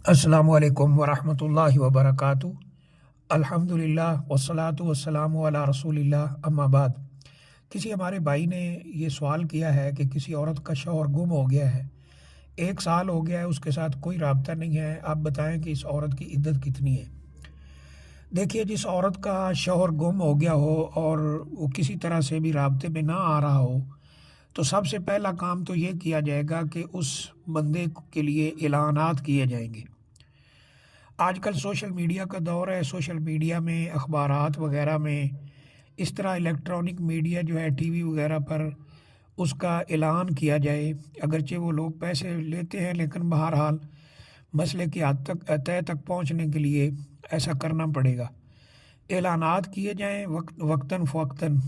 अस्सलामु अलैकुम वरहमतुल्लाहि वबरकातुहू। अल्हम्दुलिल्लाह वस्सलातु वस्सलामु अला रसूलिल्लाह अम्मा बाद। किसी हमारे भाई ने ये सवाल किया है कि किसी औरत का शौहर गुम हो गया है, 1 साल हो गया है, उसके साथ कोई राब्ता नहीं है। आप बताएं कि इस औरत की इद्दत कितनी है। देखिए, जिस औरत का शौहर गुम हो गया हो और वो किसी तरह से भी राब्ते में ना आ रहा हो, तो सबसे पहला काम तो ये किया जाएगा कि उस बंदे के लिए ऐलानात किए जाएंगे। आजकल सोशल मीडिया का दौर है। सोशल मीडिया में, अखबारात वगैरह में, इस तरह इलेक्ट्रॉनिक मीडिया जो है टीवी वगैरह पर उसका ऐलान किया जाए। अगरचे वो लोग पैसे लेते हैं, लेकिन बहरहाल मसले की हद तक तय तक पहुंचने के लिए ऐसा करना पड़ेगा। ऐलानात किए जाएं वक्तन फ़वक्तन।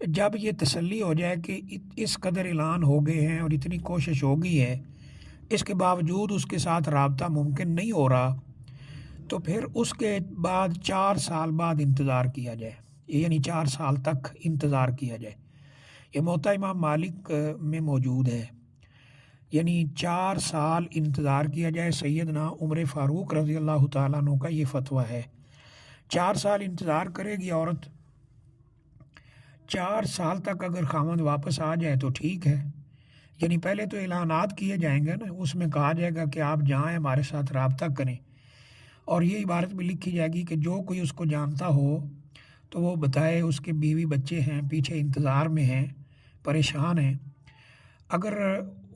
जब ये तसल्ली हो जाए कि इस कदर ऐलान हो गए हैं और इतनी कोशिश हो गई है, इसके बावजूद उसके साथ राब्ता मुमकिन नहीं हो रहा, तो फिर उसके बाद 4 साल बाद इंतज़ार किया जाए, यानी 4 साल तक इंतज़ार किया जाए। ये मोता इमाम मालिक में मौजूद है, यानी 4 साल इंतज़ार किया जाए। सैयदना उमर फ़ारूक रज़ी अल्लाह ताला अन्हु का ये फतवा है। 4 साल इंतज़ार करेगी औरत। 4 साल तक अगर खामद वापस आ जाए तो ठीक है, यानी पहले तो ऐलानात किए जाएंगे ना, उसमें कहा जाएगा कि आप जाएं, हमारे साथ राब्ता करें। और ये इबारत भी लिखी जाएगी कि जो कोई उसको जानता हो तो वो बताए। उसके बीवी बच्चे हैं, पीछे इंतज़ार में हैं, परेशान हैं। अगर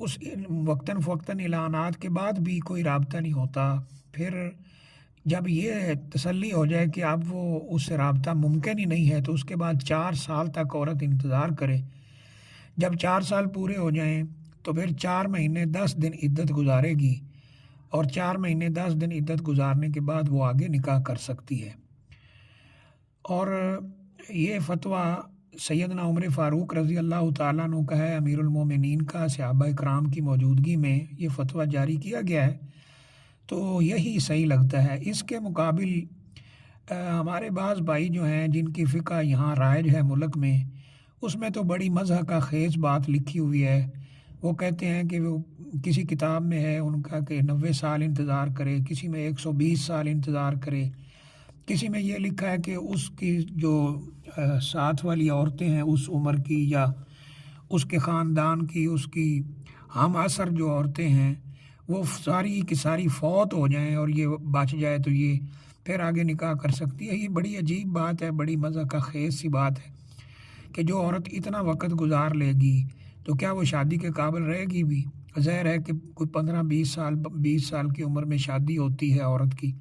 उस वक्तन फ़वक्तन ऐलानात के बाद भी कोई राब्ता नहीं होता, फिर जब ये तसल्ली हो जाए कि अब वो उससे राब्ता मुमकिन ही नहीं है, तो उसके बाद 4 साल तक औरत इंतज़ार करे। जब 4 साल पूरे हो जाएं तो फिर 4 महीने 10 दिन इद्दत गुजारेगी, और 4 महीने 10 दिन इद्दत गुजारने के बाद वो आगे निकाह कर सकती है। और ये फतवा सैयदना उमर फ़ारूक रज़ी अल्लाह ताला अन्हु का है, अमीरुल मोमिनीन का। सहाबा इकराम की मौजूदगी में ये फतवा जारी किया गया है, तो यही सही लगता है। इसके मुकाबिल हमारे बाज़ भाई जो हैं जिनकी फ़िक़्ह यहाँ राइज है मुल्क में, उसमें तो बड़ी मज़ह का ख़ेज़ बात लिखी हुई है। वो कहते हैं कि वो किसी किताब में है उनका कि 90 साल इंतज़ार करे, किसी में 120 साल इंतज़ार करे, किसी में ये लिखा है कि उसकी जो साथ वाली औरतें हैं उस उम्र की या उसके ख़ानदान की, उसकी हम असर जो औरतें हैं वो सारी की सारी फ़ौत हो जाएं और ये बच जाए तो ये फिर आगे निकाह कर सकती है। ये बड़ी अजीब बात है, बड़ी मज़ा का ख़ेज़ सी बात है कि जो औरत इतना वक़्त गुजार लेगी तो क्या वो शादी के काबिल रहेगी भी। ज़ाहिर है कि कोई 15-20 साल की उम्र में शादी होती है औरत की,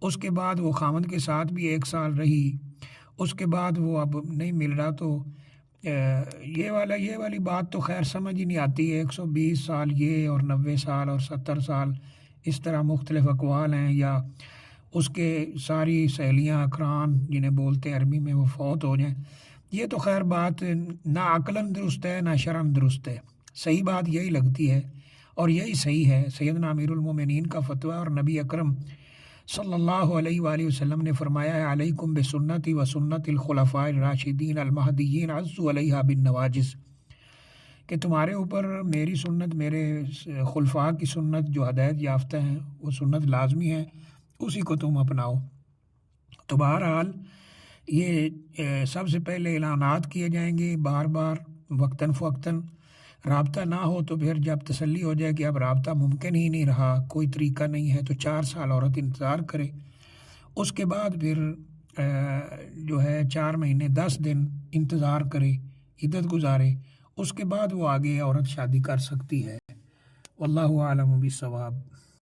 उसके बाद वो खामद के साथ भी 1 साल रही, उसके बाद वो अब नहीं मिल रहा, तो ये वाली बात तो खैर समझ ही नहीं आती है। 120 साल ये और 90 साल और 70 साल, इस तरह मुख्तलिफ अक़वाल हैं। या उसके सारी सहेलियाँ अकरान जिन्हें बोलते हैं अरबी में, वो फ़ौत हो जाएँ, ये तो खैर बात ना अक़लन दुरुस्त है ना शरअन दुरुस्त है। सही बात यही लगती है और यही सही है। सैयदना अमीरुल मोमिनीन का फतवा, और नबी अकरम सल्लल्लाहु अलैहि वसल्लम ने फरमाया है, अलैकुम बिसुन्नती व सुन्नतिल खुलफ़ाए राशिदीन अल महदिय्यीन अज़्ज़ु अलैहा बिन नवाजिज़, कि तुम्हारे ऊपर मेरी सुन्नत, मेरे खुलफ़ा की सुन्नत जो हदायत याफ्ता हैं, वो सुन्नत लाजमी है, उसी को तुम अपनाओ। तो बहरहाल ये सबसे पहले ऐलानात किए जाएंगे बार बार, वक्तन फ़वक्तन। राब्ता ना हो तो फिर जब तसल्ली हो जाए कि अब राब्ता मुमकिन ही नहीं रहा, कोई तरीका नहीं है, तो 4 साल औरत इंतज़ार करे। उसके बाद फिर जो है 4 महीने 10 दिन इंतज़ार करे, इद्दत गुजारे, उसके बाद वो आगे औरत शादी कर सकती है। वल्लाहु आलम बिस्सवाब।